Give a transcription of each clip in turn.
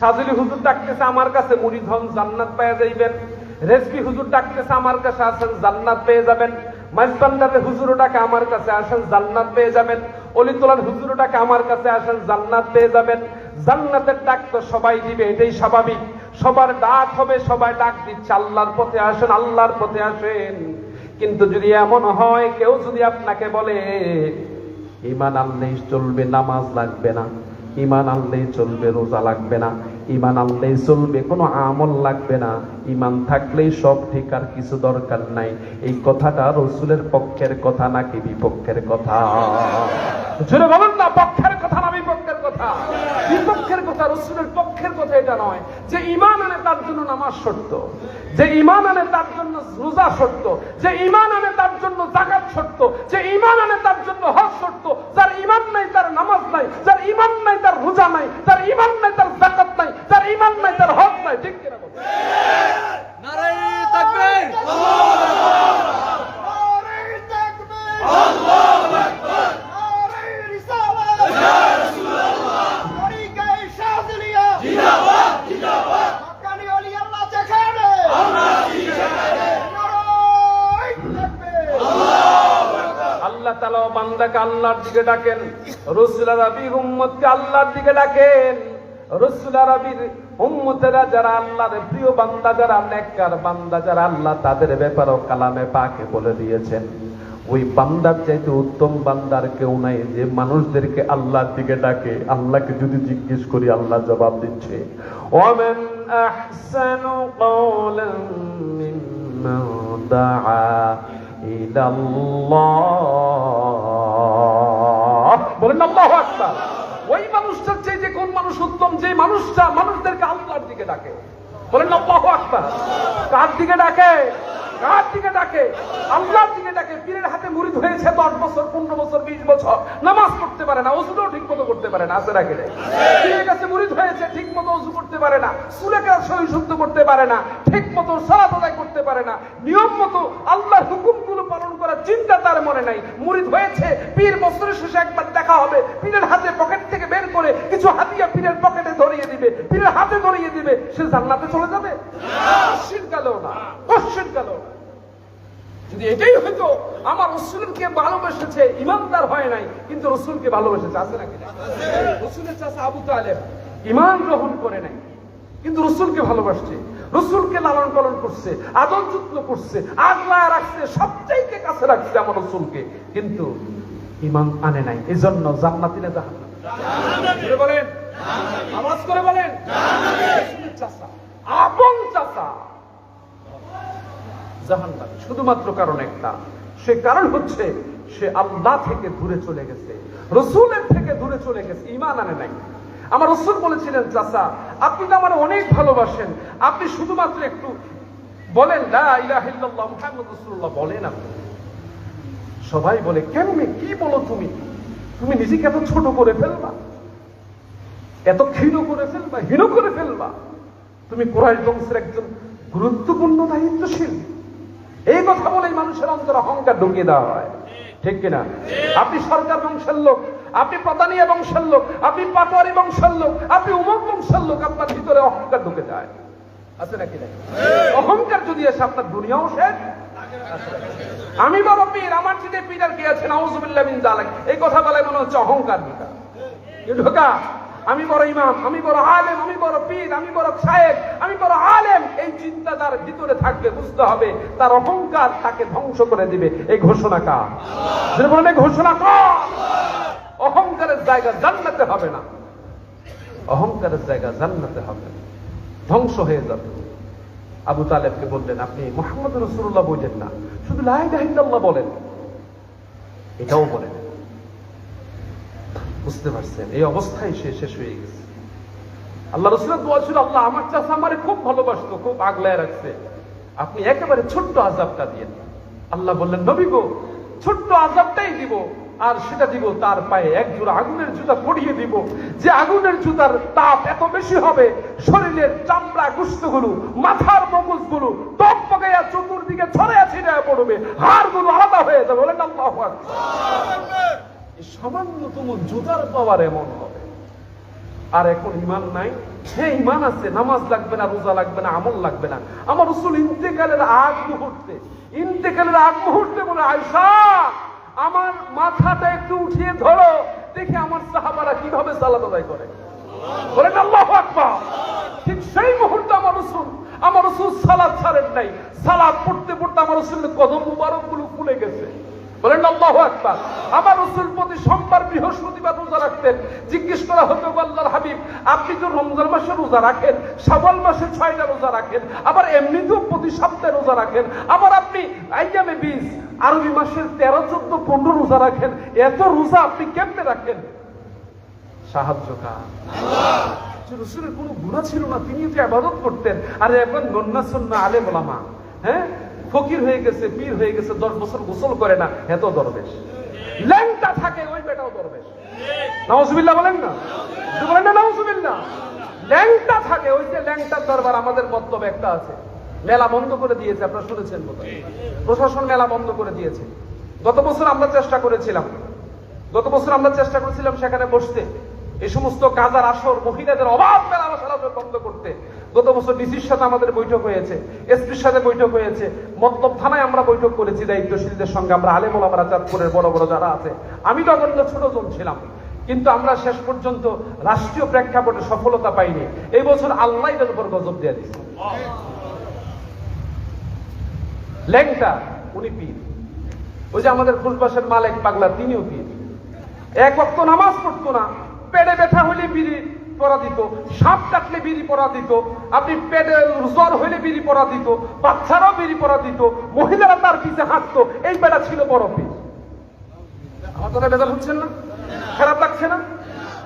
সাজলি হুজুর ডাকতেছে আমার কাছে, মুরিদ হন জান্নাত পেয়ে যাইবেন। রেজভি হুজুর ডাকতেছে আমার কাছে, আসেন জান্নাত পেয়ে যাবেন। মাইজবান্ডারের হুজুরও ডাকে আমার কাছে, আসেন জান্নাত পেয়ে যাবেন। অলিতলার হুজুরও ডাকে আমার কাছে, আসেন জান্নাত পেয়ে যাবেন। জান্নাতের ডাক তো সবাই দিবে, এটাই স্বাভাবিক। সবার ডাক হবে, সবাই ডাক দিচ্ছে আল্লাহর পথে আসেন, আল্লাহর পথে আসেন। কিন্তু যদি এমন হয় কেউ যদি আপনাকে বলে ঈমান আনলেই চলবে, নামাজ লাগবে না, ঈমান আনলেই চলবে, রোজা লাগবে না, ঈমান আনলেই চলবে, কোনো আমল লাগবে না, ঈমান থাকলেই সব ঠিক, আর কিছু দরকার নাই, এই কথাটা রাসূলের পক্ষের কথা নাকি বিপক্ষের কথা? জোরে বলেন না, পক্ষের কথা না বিপক্ষের কথা? বিপক্ষের কথা, রাসূলের পক্ষের কথা এটা নয়। যে ঈমান আনে তার জন্য নামাজ শর্ত, যে ঈমান আনে তার জন্য রোজা শর্ত, যে ঈমান আনে তার জন্য যাকাত শর্ত, যে ঈমান আনে তার জন্য হজ শর্ত। যার ঈমান নাই তার নামাজ নাই, যার ঈমান নাই তার রোজা নাই, যার ঈমান নাই তার যাকাত নাই, যার ঈমান নাই তার হজ নাই। ঠিক কি না? নারায়ে তাকবীর, নারায়ে তাকবীর, আল্লাহু আকবার, নারায়ে রিসালাত, ইয়া রাসূলুল্লাহ, তরিকায়ে শাযলিয়া, জিন্দাবাদ জিন্দাবাদ, হক্কানি ওলি আল্লাহ যেখানে আমরা সেখানে, নারায়ে তাকবীর, আল্লাহু আকবার। আল্লাহ তাআলা বান্দাকে আল্লাহর দিকে ডাকেন, রাসূল আরবির উম্মতকে আল্লাহর দিকে ডাকেন। রাসূল আরবির উম্মতেরা যারা আল্লাহর প্রিয় বান্দা, যারা নেককার বান্দা, যারা আল্লাহ তাদের ব্যাপারেও কালামে পাকে বলে দিয়েছেন, ওই বান্দার চাইতে উত্তম বান্দার কেউ নাই যে মানুষদেরকে আল্লাহর দিকে ডাকে। আল্লাহকে যদি জিজ্ঞেস করি আল্লাহ জবাব দিচ্ছে, ওয়ামান আহসানু কওলান মিম্মান দাআ ইলাল্লাহ। বলেন আল্লাহু আকবার। ওই মানুষটার চাইতে কোন মানুষ উত্তম? যে মানুষটা মানুষদেরকে আল্লাহর দিকে ডাকে। বলেন আল্লাহু আকবার। কার দিকে ডাকে? কার দিকে ডাকে? আল্লাহর দিকে ডাকে। পীরের হাতে মুরিদ হয়েছে 10 বছর, 15 বছর, 20 বছর, নামাজ পড়তে পারে না, ওযুটাও ঠিক মতো করতে পারে না, আছে রাখে নাই। পীরের কাছে মুরিদ হয়েছে, ঠিক মতো ওযু করতে পারে না, চুলেকে সহি শুদ্ধ করতে পারে না, ঠিক মতো সালাত আদায় করতে পারে না, নিয়ম মতো আল্লাহর হুকুমগুলো পালন করার চিন্তা তার মনে নাই। মুরিদ হয়েছে, পীর বছরের শেষে একবার দেখা হবে, পীরের হাতে পকেট থেকে বের করে কিছু হাদিয়া পীরের পকেটে ধরিয়ে দিবে, পীরের হাতে ধরিয়ে দিবে, সে জান্নাতে চলে যাবে? কোশ্চিন গেল না, কোশ্চিন গেল না। যদি এটাই হইতো, আমার রাসূলকে ভালোবেসেছে, ইমানদার হয় নাই, কিন্তু রাসূলকে ভালোবেসেছে, আছে নাকি? রাসূলের চাচা আবু তালেব ঈমান গ্রহণ করে নাই, কিন্তু রাসূলকে ভালোবাসছে, রাসূলকে লালন পালন করছে, আদর যত্ন করছে, আগলায় রাখছে, সবচাইতে কাছে রাখছে আমার রাসূলকে, কিন্তু ঈমান আনে নাই। এজন্য জান্নাতি না জাহান্নামী? জান্নাতি বলেন, আওয়াজ করে বলেন, জান্নাতি। রাসূলের চাচা, আপন চাচা জাহান্নামী, শুধুমাত্র কারণ একটা, সে কারণ হচ্ছে সে আল্লাহ থেকে দূরে চলে গেছে, রাসূলের থেকে দূরে চলে গেছে, ঈমান আনে নাই। আমার রাসূল বলেছিলেন, চাচা আপনি তো আমার অনেক ভালোবাসেন, আপনি শুধুমাত্র একটু বলেন লা ইলাহা ইল্লাল্লাহ মুহাম্মাদুর রাসূলুল্লাহ, বলেন আপনি। সবাই বলে, কেমনে, কি বলো তুমি? তুমি নিজেকে এত ছোট করে ফেলবা, এত ক্ষীণ করে ফেলবা, হীন করে ফেলবা? তুমি কুরাইশ বংশের একজন গুরুত্বপূর্ণ দায়িত্বশীল। এই কথা বলেই মানুষের অন্তরে অহংকার ঢুকিয়ে দেওয়া হয়, ঠিক কিনা? আপনি সরকার বংশের লোক, আপনি প্রধানিয়া বংশের লোক, আপনি পাটোয়ারি বংশের লোক, আপনি উমর বংশের লোক, আপনার ভিতরে অহংকার ঢুকে যায়, আছে নাকি? অহংকার যদি আসে আপনার দুনিয়াও শেষ। আমি বড় পীর, আমার চিঠে পীর আর কি আছে, নাউযুবিল্লাহ মিন যালিক, এই কথা বলে মনে হচ্ছে অহংকার ঢোকা, ঢোকা। আমি বড় ইমাম, আমি বড় আলেম, আমি বড় পীর, আমি বড় শায়েখ, আমি বড় আলেম, এই চিন্তা তার ভিতরে থাকবে, বুঝতে হবে তার অহংকার তাকে ধ্বংস করে দিবে। এই ঘোষণা কার? যদি বলেন এই ঘোষণা কার? অহংকারের জায়গা জান্নাতে হবে না, অহংকারের জায়গা জান্নাতে হবে না, ধ্বংস হয়ে যাবে। আবু তালেবকে বললেন, আপনি মুহাম্মদুর রাসূলুল্লাহ বলেন না, শুধু লা ইলাহা ইল্লাল্লাহ বলেন, এটাও বলেন। বুঝতে পারছেন? এই অবস্থায় সে শেষ হয়ে গেছে। আল্লাহ রাসূলের দোয়া ছিল, আল্লাহ আমার চাচা আমারে খুব ভালোবাসতো, খুব আগলায় রাখছে, আপনি একেবারে ছোট্ট আযাবটা দিয়েন। আল্লাহ বললেন, নবী গো, ছোট্ট আযাবটাই দিব, আর সেটা দিব তার পায়ে এক জোড়া আগুনের জুতা পরিয়ে দিব, যে আগুনের জুতার তাপ এত বেশি হবে, শরীরের চামড়া গোশতগুলো, মাথার মগজগুলো টকবগাইয়া চতুর্দিকে ছড়াইয়া ছিটাইয়া পড়বে, হাড়গুলো আলাদা হয়ে যাবে। বলেন আল্লাহু আকবার। সামান্যতম জুতার পাওয়ার এমন হবে। আর এখন ঈমান নাই, হ্যাঁ ঈমান আছে, নামাজ লাগবে না, রোজা লাগবে না, আমল লাগবে না। আমার রাসূল ইন্তেকালের আগ মুহূর্তে বলে, আয়েশা আমার মাথাটা একটু উঠিয়ে ধরো, দেখি আমার সাহাবারা কিভাবে সালাত আদায় করে। বলেন আল্লাহু আকবার। ঠিক সেই মুহূর্তে আমার রাসূল সালাত ছাড়েন নাই। সালাত পড়তে পড়তে আমার রাসূলের কদম মুবারক গুলো ফুলে গেছে। বলেন আল্লাহু আকবার। আমার রাসূল প্রতি সোমবার বৃহস্পতিবার রোজা রাখতেন। জিজ্ঞেস করা হতো, আল্লাহর হাবিব আপনি তো রমজান মাসে রোজা রাখেন, শাওয়াল মাসে 6টা রোজা রাখেন, আবার এমনিতেও প্রতি সপ্তাহে রোজা রাখেন, আবার আপনি আইয়ামে 20 আরবি মাসের 13, 14, 15 রোজা রাখেন, এত রোজা আপনি কেমনে রাখেন? সাহায্য কার? আল্লাহ। রাসূলের কোনো গুনাহ ছিল না, তিনি তো ইবাদত করতেন। আর এখন নন্না সুন্না আলেম ওলামা, হ্যাঁ ফকির হয়ে গেছে, পীর হয়ে গেছে, 10 বছর গোসল করে না, এত দরবেশ। ল্যাংটা থাকে ওই বেটাও দরবেশ। নাউজুবিল্লাহ বলেন না, বলেন না নাউজুবিল্লাহ। ল্যাংটা থাকে, ওই যে ল্যাংটার দরবার। আমাদের বক্তব্য একটা আছে, মেলা বন্ধ করে দিয়েছে, আপনারা শুনেছেন বোধহয়, প্রশাসন মেলা বন্ধ করে দিয়েছে। গত বছর আমরা চেষ্টা করেছিলাম সেখানে বসতে, এই সমস্ত কাজার আসর, মহিলাদের অবাধ মেলা আসর বন্ধ করতে। গত বছর ডিসির সাথে আমাদের বৈঠক হয়েছে, এসপির সাথে বৈঠক হয়েছে, মতলব থানায় আমরা বৈঠক করেছি দায়িত্বশীলদের সঙ্গে। আমরা আলেম ওলামারা, চাঁদপুরের বড় বড় যারা আছে, আমি নগণ্য ছোটজন ছিলাম, কিন্তু আমরা শেষ পর্যন্ত রাষ্ট্রীয় প্রেক্ষাপটে সফলতা পাইনি। এই বছর আল্লাহ এর উপর গজব দিয়ে দিচ্ছে। ল্যাংটা উনি পীর, ওই যে আমাদের ফুলবাসের মালিক পাগলা, তিনিও পীর। এক ওয়াক্ত নামাজ পড়তো না, পেটে ব্যথা হলে বিড়ি পরা দিত, সাপ কাটলে বিড়ি পরা দিত, আপনি পেটে জ্বর হইলে বিড়ি পরা দিত, বাচ্চারাও বিড়ি পরা দিত, মহিলারা তার পিছে হাঁটতো। এই বেটা ছিল বড় পীর। আমার কথা বেজার হচ্ছেন না? খারাপ লাগছে না?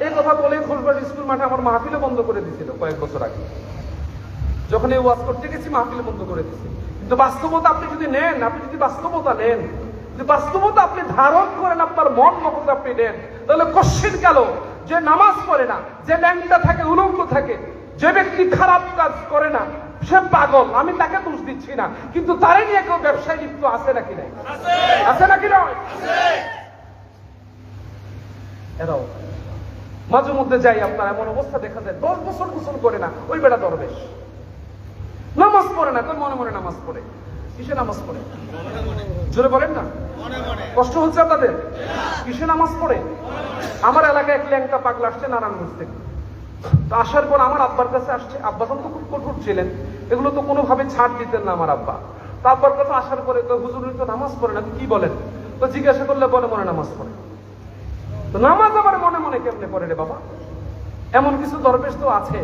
এই কথা বলে ফুলবাস স্কুল মাঠে আমার মাহফিলে বন্ধ করে দিয়েছিল কয়েক বছর আগে। যখন এই ওয়াজ করতে গেছি, মাহফিলে বন্ধ করে দিয়েছে। কিন্তু বাস্তবতা আপনি যদি নেন, বাস্তবতা আপনি ধারণ করেন, আপনার মন মতো আপনি নেন, তাহলে কোশ্চিন গেল যে নামাজ পড়ে না, যে ল্যাংটা থাকে, উলঙ্গ থাকে, যে ব্যক্তি খারাপ কাজ করে না, সে পাগল। আমি তাকে দোষ দিচ্ছি না, কিন্তু তারে নিয়ে কেউ ব্যবসায় লিপ্ত আছে নাকি নাই? আছে নাকি নয়? এরাও মাঝে মধ্যে যাই, আপনার এমন অবস্থা দেখা যায়, 10 বছর গোসল করে না, ওই বেটা দরবেশ। নামাজ পড়ে না, তোর মনে মনে নামাজ পড়ে। কিসে নামাজ পড়ে? জোরে বলেন না, কষ্ট হচ্ছে আপনাদের? কিসে নামাজ পড়ে? আমার এলাকায় এক ল্যাংটা পাগলা আসছে নারায়ণগঞ্জ থেকে। তো আসার পর আমার আব্বার কাছে আসছে। আব্বা তো খুব কঠোর ছিলেন, এগুলো তো কোনোভাবে ছাড় দিতেন না আমার আব্বা। তো আব্বার কাছে আসার পরে তো হুজুর তো নামাজ পড়ে না, কি বলেন? তো জিজ্ঞাসা করলে মনে মনে নামাজ পড়ে। তো নামাজ আবার মনে মনে কেমনে পড়ে রে বাবা? এমন কিছু দরবেশ তো আছে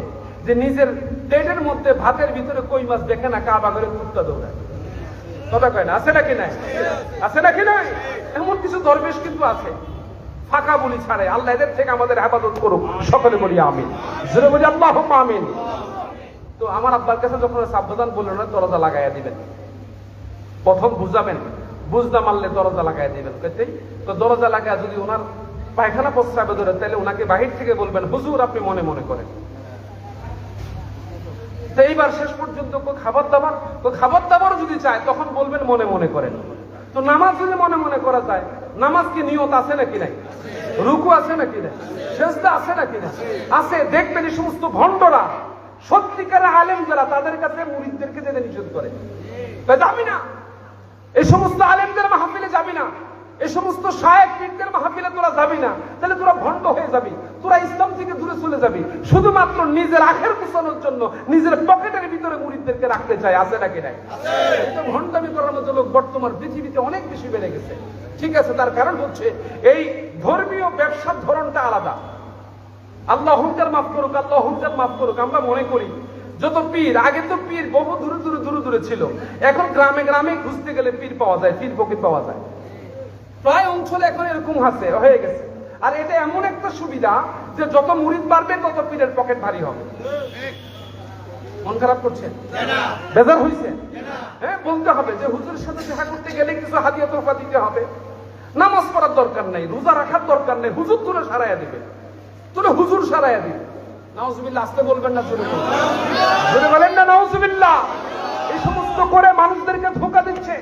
যে নিজের প্লেটের মধ্যে ভাতের ভিতরে কই মাছ দেখে না, কাবা করে কুত্তা দৌড়ায়। কথা কয় না? আছে নাকি নাই? আছে নাকি নাই? এমন কিছু দরবেশ কিন্তু আছে, ফাঁকা বলি ছাড়ে। আল্লাহ এদের থেকে আমাদের হেফাজত করুক, সকলে বলি আমিন, জোরে বলি আল্লাহুম্মা আমিন। তো আমার আব্বার কাছে যখন সাবধান বললেন না, দরজা লাগাইয়া দিবেন, প্রথম বুঝাবেন, বুঝনা মারলে দরজা লাগাইয়া দিবেন। তো দরজা লাগায় যদি ওনার পায়খানা প্রস্রাবে ধরে, তাহলে ওনাকে বাহির থেকে বলবেন, হুজুর আপনি মনে মনে করেন। এইবার শেষ পর্যন্ত খাবার দাবার যদি চায়, তখন বলবেন মনে মনে করেন। তো নামাজ যদি মনে মনে করা যায়, নামাজ কি নিয়ত আছে নাকি নাই? রুকু আছে নাকি নাই? সেজদা আছে নাকি নাই? আছে। দেখবেন এই সমস্ত ভণ্ডরা, সত্যিকারের আলেম যারা, তাদের কাছে মুরিদদেরকে যেতে নিষেধ করে, তাই যাবি না, এই সমস্ত আলেমদের মাহফিলে যাবি না, এই সমস্ত শায়েখ পীরদের মাহফিলে তোরা যাবি না, তাহলে তোরা ভণ্ড হয়ে যাবি, তোরা ইসলাম থেকে দূরে চলে যাবি। শুধুমাত্র নিজের আখের কুসানোর জন্য নিজের পকেটের ভিতরে মুরিদদেরকে রাখতে চায়। আছে নাকি নাই? এটা ভণ্ডামি করার মতো লোক বর্তমান পৃথিবীতে অনেক বেশি বেড়ে গেছে। ঠিক আছে, তার কারণ হচ্ছে এই ধর্মীয় ব্যবসার ধরনটা আলাদা। আল্লাহ হুজ্জার মাফ করুক, আল্লাহ হুজ্জার মাফ করুক। আমরা মনে করি যত পীর, আগে তো পীর বহু দূরে দূরে ছিল, এখন গ্রামে গ্রামে খুঁজতে গেলে পীর পাওয়া যায়, পীর ফকির পাওয়া যায়। প্রায় অঞ্চলে এখন এরকম হয়ে গেছে। আর এটা এমন একটা সুবিধা যে যত মুরিদ বাড়বে, তত পীরের পকেট ভারী হবে। মন খারাপ করছে? বেজার হয়েছে? হ্যাঁ, বলতে হবে যে হুজুরের সাথে দেখা করতে গেলে কিছু হাদিয়া তোফা দিতে হবে। নামাজ পড়ার দরকার নেই, রোজা রাখার দরকার নেই, হুজুর তুলে সারাইয়া দিবে, তুলে হুজুর সারাইয়া দিবে। নাউজুবিল্লাহ, আসতে বলবেন না, জোরে বলেন না নাউজুবিল্লাহ। এই সমস্ত করে মানুষদেরকে ধোঁকা দিচ্ছে।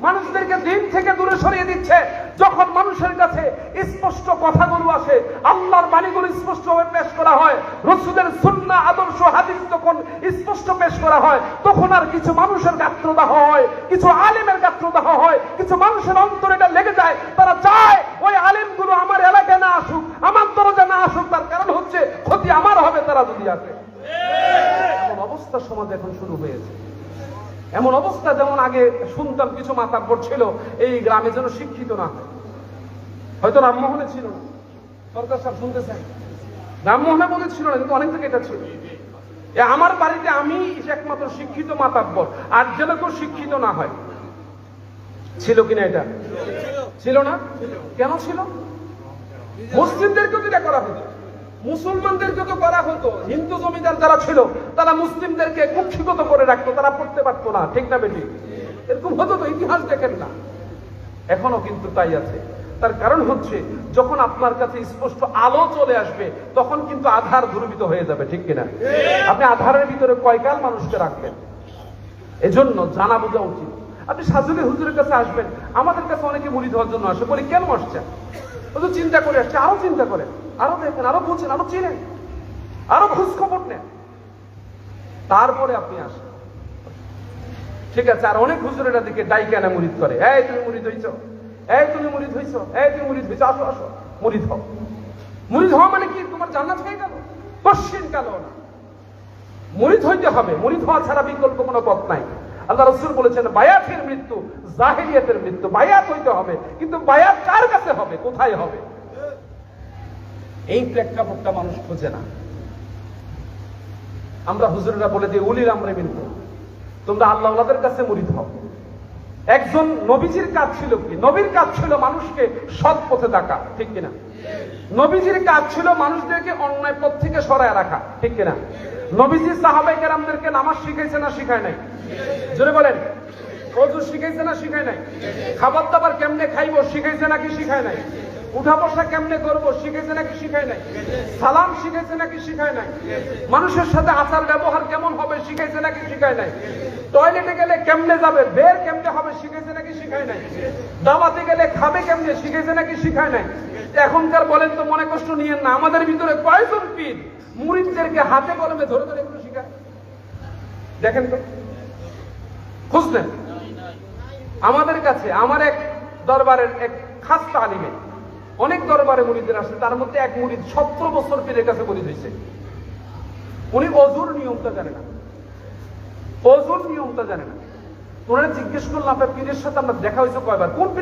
মানুষদেরকে দিন থেকে দূরে সরিয়ে দিচ্ছে। যখন মানুষের কাছে স্পষ্ট কথাগুলো আসে, আল্লাহর বাণীগুলো স্পষ্টভাবে পেশ করা হয়, রাসূলের সুন্নাহ আদর্শ হাদিস যখন স্পষ্ট পেশ করা হয়, তখন আর কিছু মানুষের গাত্রদাহ হয়, কিছু আলেমের গাত্রদাহ হয়, কিছু মানুষের অন্তরে এটা লেগে যায়। তারা চায় ওই আলেমগুলো আমার এলাকায় না আসুক, আমার দরজা না আসুক। তার কারণ হচ্ছে ক্ষতি আমার হবে তারা যদি আসে। এমন অবস্থা সমাজে এখন শুরু হয়েছে। এমন অবস্থা যেমন আগে শুনতাম কিছু মাতাব্বর ছিল এই গ্রামে যেন শিক্ষিত না হয়। হয়তো রামমোহনে ছিল না, সরকার সাহেব শুনতেছেন, রামমোহনে বলেছিল না, কিন্তু অনেক থেকে এটা ছিল। আমার বাড়িতে আমি একমাত্র শিক্ষিত মাতাব্বর, আর যেন কেউ শিক্ষিত না হয়। ছিল কিনা এটা? ছিল না। কেন ছিল? মুসলিমদেরকেও যেটা করা হতো, মুসলমানদেরকে তো করা হতো। হিন্দু জমিদার যারা ছিল তারা মুসলিমদেরকে কুক্ষিগত করে রাখতো, তারা পড়তে পারতো না। ঠিক না বেটি? এরকম হতো তো, ইতিহাস দেখেন না? এখনো কিন্তু তাই আছে। তার কারণ হচ্ছে যখন আপনার কাছে স্পষ্ট আলো চলে আসবে তখন কিন্তু আধার দূরীভূত হয়ে যাবে। ঠিক কিনা? আপনি আধারের ভিতরে কয়কাল মানুষকে রাখবেন? এজন্য জানা বোঝা উচিত। আপনি সাজুলি হুজুরের কাছে আসবেন, আমাদের কাছে অনেকে মুরিদ হওয়ার জন্য আসে, বলি কেন আসছে? ও তো চিন্তা করে আসছে। আরো চিন্তা করেন, আরো দেখেন, আরো বুঝেন, আরো চিনেন, আরো খোঁজ খবর নেন, তারপরে আপনি আসেন। ঠিক আছে? আর অনেক হুজুরেরা দিকে ডাইকানা মুরিদ করে, এই তুমি মুরিদ হইছো, এই তুমি মুরিদ হইছো, এই তুমি মুরিদ হইছো, আসো আসো মুরিদ হও। মুরিদ হওয়া মানে কি তোমার জান্নাত হয়ে গেল? কোশ্চিন কালো না। মুরিদ হইতে হবে, মুরিদ হওয়া ছাড়া বিকল্প কোনো পথ নাই। আল্লাহ রাসূল বলেছেন বায়াতের মৃত্যু জাহেলিয়াতের মৃত্যু। বায়াত হইতে হবে, কিন্তু বায়াত কার কাছে হবে, কোথায় হবে? এই প্রেক্ষাপটটা মানুষ খোঁজে না। আমরা হুজুরেরা বলে দিই উলিল আমরে মিনকুম, তোমরা আল্লাহওয়ালাদের কাছে মুরিদ হও। একজন নবীজির কাজ ছিল কি? নবীর কাজ ছিল মানুষকে সৎ পথে ডাকা। ঠিক কিনা? নবীজির কাজ ছিল মানুষদেরকে অন্যায় পথ থেকে সরায় রাখা। ঠিক কিনা? নবীজি সাহাবায়ে কেরামদেরকে নামাজ শিখাইছে না শিখায় নাই? জোরে বলেন। ওযু শিখাইছে না শিখায় নাই? খাবার দাবার কেমনে খাইবো শিখাইছে নাকি শিখায় নাই? উঠা বসা কেমনে করবো শিখাইছে নাকি শিখায় নাই? সালাম শিখাইছে নাকি শিখায় নাই? মানুষের সাথে আচার ব্যবহার কেমন হবে শিখাইছে নাকি শিখায় নাই? টয়লেটে গেলে কেমনে যাবে, বের কেমনে হবে শিখাইছে নাকি শিখায় নাই? দাওয়াতে গেলে খাবে কেমনে শিখাইছে নাকি শিখায় নাই? এখনকার বলেন তো, মনে কষ্ট নিয়েন না, আমাদের ভিতরে কয়জন পীর মুরিদদেরকে হাতে কলমে ধরে ধরে এগুলো শিখায়? দেখেন তো, খুঁজলেন? আমাদের কাছে আমার এক দরবারের এক খাস তালিমে অনেক দরবারে মুরিদের আসছে, তার মধ্যে এক মুরিদ 17 বছর পীরের কাছে মুরিদ হয়েছে। উনি অজুর নিয়মটা জানে না, অজুর নিয়মটা জানে না। ওনারা জিজ্ঞেস করলাম আপনার পীরের সাথে আমরা দেখা হয়েছে কয়বার, কোন পীরের